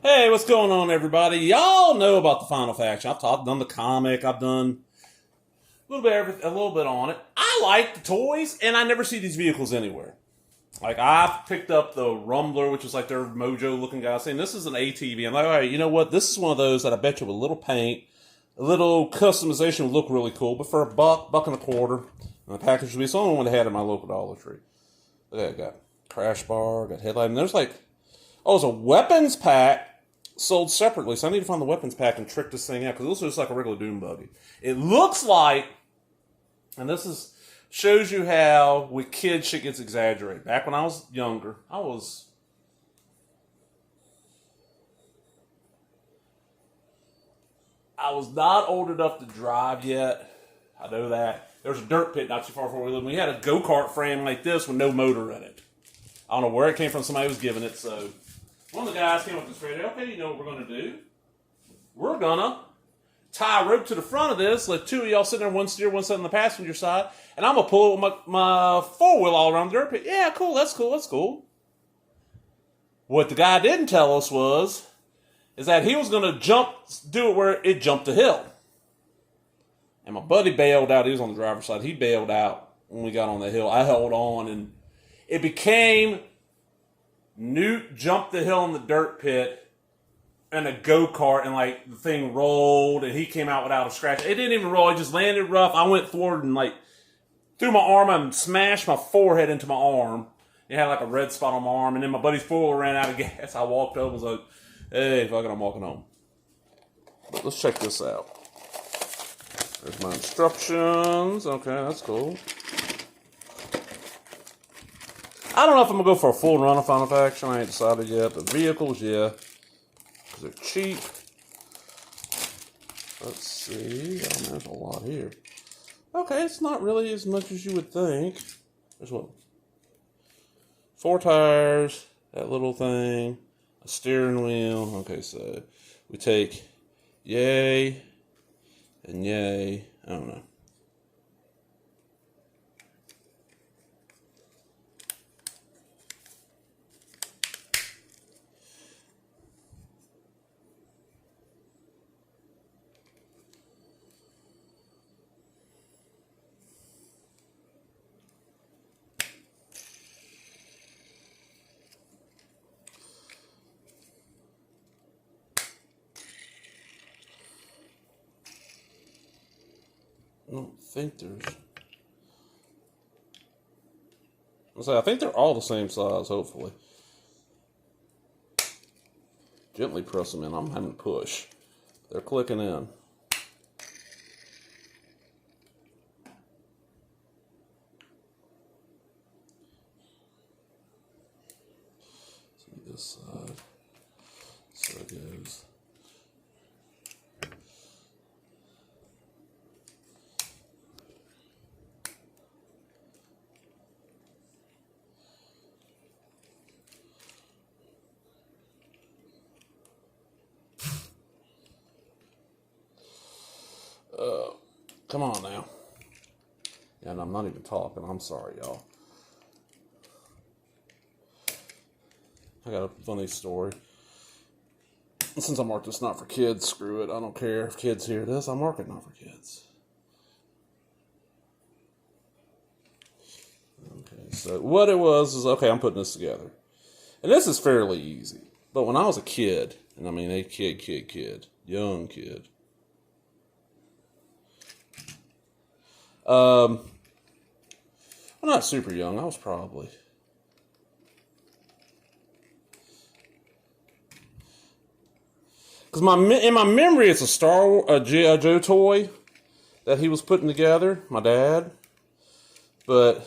Hey, what's going on, everybody? Y'all know about the Final Faction. I've done the comic. I've done a little bit on it. I like the toys, and I never see these vehicles anywhere. Like I picked up the Rumbler, which is like their Mojo-looking guy, saying this is an ATV. I'm like, all right, you know what? This is one of those that I bet you with a little paint, a little customization would look really cool. But for a buck and a quarter, and the package would be the only one they had in my local Dollar Tree. Okay, I got crash bar, got headlight, and there's like, it's a weapons pack. Sold separately, so I need to find the weapons pack and trick this thing out, because this looks like a regular Doom buggy. It looks like, and shows you how with kids shit gets exaggerated. Back when I was younger, I was not old enough to drive yet. I know that. There was a dirt pit not too far from where we lived. We had a go-kart frame like this with no motor in it. I don't know where it came from. Somebody was giving it, so one of the guys came up to this radio. Okay, you know what we're going to do? We're going to tie a rope to the front of this, let two of y'all sit there, one steer, one sit on the passenger side, and I'm going to pull it with my four-wheel all around the dirt pit. Yeah, cool, that's cool. What the guy didn't tell us is that he was going to do it where it jumped the hill. And my buddy bailed out. He was on the driver's side. He bailed out when we got on the hill. I held on, and it became Newt jumped the hill in the dirt pit and a go-kart, and like the thing rolled and he came out without a scratch. It didn't even roll. It just landed rough. I went forward and like threw my arm up and smashed my forehead into my arm. It had like a red spot on my arm, and then my buddy's four-wheel ran out of gas. I walked over and was like, hey, fuck it, I'm walking home. But let's check this out. There's my instructions. Okay, that's cool. I don't know if I'm going to go for a full run of Final Faction. I ain't decided yet. But vehicles, yeah. Because they're cheap. Let's see. Oh, there's a lot here. Okay, it's not really as much as you would think. There's what? 4 tires. That little thing. A steering wheel. Okay, so we take yay and yay. I don't know. I don't think I think they're all the same size, hopefully. Gently press them in. I'm having to push. They're clicking in. See this side. So it goes. Come on now. And I'm not even talking. I'm sorry, y'all. I got a funny story. Since I marked this not for kids, screw it. I don't care if kids hear this. I mark it not for kids. Okay, so what it was is, okay, I'm putting this together. And this is fairly easy. But when I was a kid, and I mean a kid, young kid, well, not super young. I was probably because in my memory, it's a G.I. Joe toy that he was putting together. My dad, but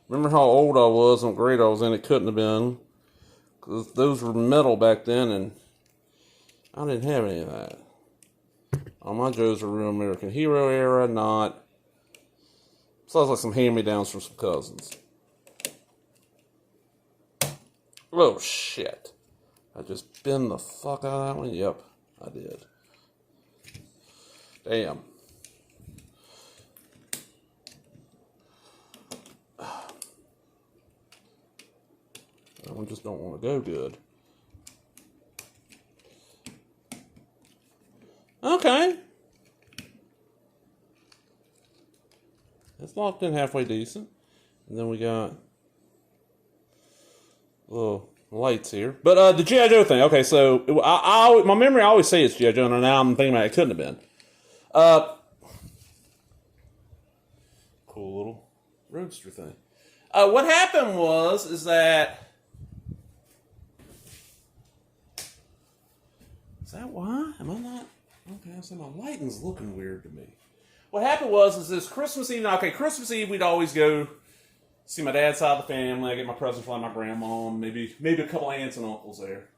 remember how old I was and what grade I was in? It couldn't have been, because those were metal back then, and I didn't have any of that. All my Joes were real American Hero era, not. Sounds like some hand-me-downs from some cousins. Oh, shit. I just bend the fuck out of that one? Yep, I did. Damn. That one just don't want to go good. Okay. It's locked in halfway decent. And then we got little lights here. But the G.I. Joe thing. Okay, so my memory, I always say it's G.I. Joe, and now I'm thinking about it couldn't have been. Cool little roadster thing. What happened is that... Is that why? Am I not... Okay, so my lighting's looking weird to me. What happened is this Christmas Eve... Okay, Christmas Eve, we'd always go see my dad's side of the family. I get my presents from my grandma, maybe a couple aunts and uncles there.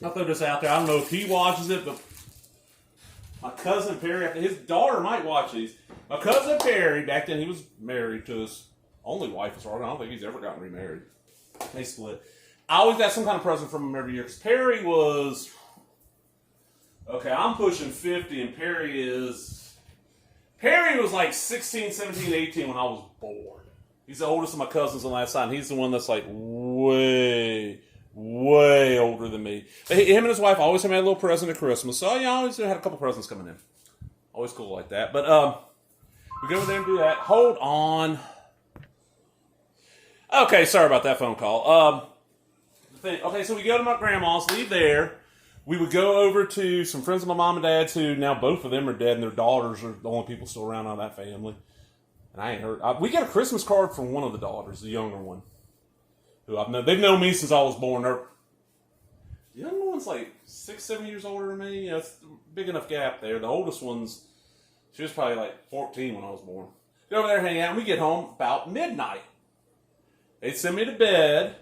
I'll throw this out there. I don't know if he watches it, but my cousin Perry, his daughter might watch these. My cousin Perry, back then he was married to his only wife, as far as I don't think he's ever gotten remarried. They split. I always got some kind of present from him every year, because Perry was... Okay, I'm pushing 50, and Perry was like 16, 17, 18 when I was born. He's the oldest of my cousins on that side, and he's the one that's like way older than me. But him and his wife always had me a little present at Christmas, so I always had a couple presents coming in. Always cool like that. But we go over there and do that. Hold on. Okay, sorry about that phone call. Okay, so we go to my grandma's, leave there. We would go over to some friends of my mom and dad's who now both of them are dead, and their daughters are the only people still around out of that family. And I ain't heard. We got a Christmas card from one of the daughters, the younger one, who they've known me since I was born. The younger one's like 6, 7 years older than me. Yeah, it's a big enough gap there. The oldest she was probably like 14 when I was born. Go over there, hang out, and we get home about midnight. They'd send me to bed,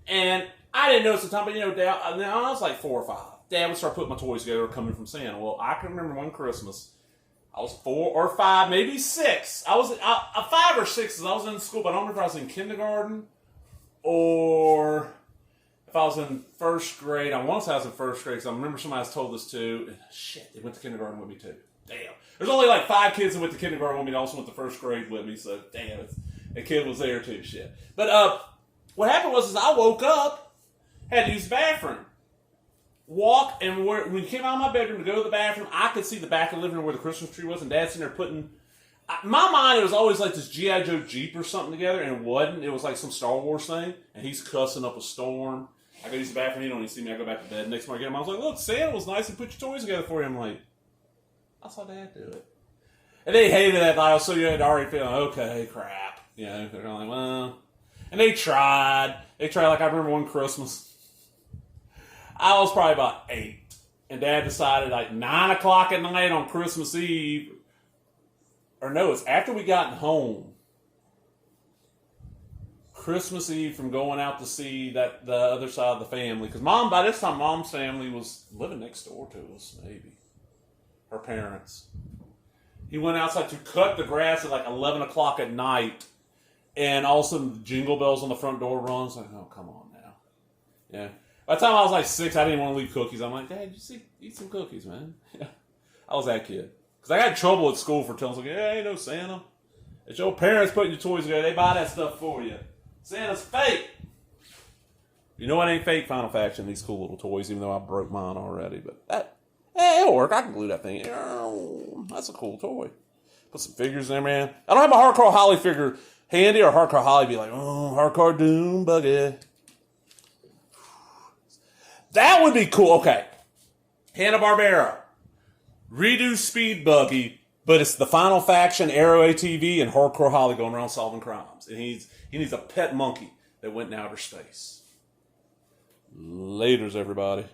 and I didn't notice the time, but Dad, I was like 4 or 5. Dad would start putting my toys together coming from Santa. Well, I can remember one Christmas, I was 4 or 5, maybe 6. I was 5 or 6 as I was in school, but I don't remember if I was in kindergarten or if I was in first grade. I want to say I was in first grade because I remember somebody else told this too. Shit, they went to kindergarten with me too. Damn. There's only like 5 kids that went to kindergarten with me that also went to first grade with me, so damn, a kid was there too. Shit. But what happened is I woke up, had to use the bathroom. Walk, and when we came out of my bedroom to go to the bathroom, I could see the back of the living room where the Christmas tree was, and Dad's sitting there putting... my mind, it was always like this G.I. Joe Jeep or something together, and it wasn't. It was like some Star Wars thing, and he's cussing up a storm. I go use the bathroom, he don't even see me, I go back to bed. Next morning I get him, I was like, look, Santa was nice and put your toys together for you. I'm like, I saw Dad do it. And they hated that, I was so you had already feeling, okay, crap. They're like, well... And they tried. Like, I remember one Christmas, I was probably about 8, and Dad decided like 9 o'clock at night on Christmas Eve, or no, it's after we got home, Christmas Eve, from going out to see the other side of the family, because by this time Mom's family was living next door to us, maybe, her parents. He went outside to cut the grass at like 11 o'clock at night, and all of a sudden the jingle bells on the front door rung. It's like, oh, come on now. Yeah. By the time I was like 6, I didn't want to leave cookies. I'm like, Dad, eat some cookies, man. I was that kid. Because I got in trouble at school for telling them, hey, ain't no Santa. It's your parents putting your toys together. They buy that stuff for you. Santa's fake. You know what ain't fake? Final Faction, these cool little toys, even though I broke mine already. But it'll work. I can glue that thing. That's a cool toy. Put some figures in there, man. I don't have my Hardcore Holly figure handy, or Hardcore Holly be like, oh, Hardcore Doom Buggy. That would be cool. Okay. Hanna-Barbera. Redo Speed Buggy, but it's the Final Faction, Arrow ATV, and Hardcore Holly going around solving crimes. And he needs a pet monkey that went in outer space. Laters, everybody.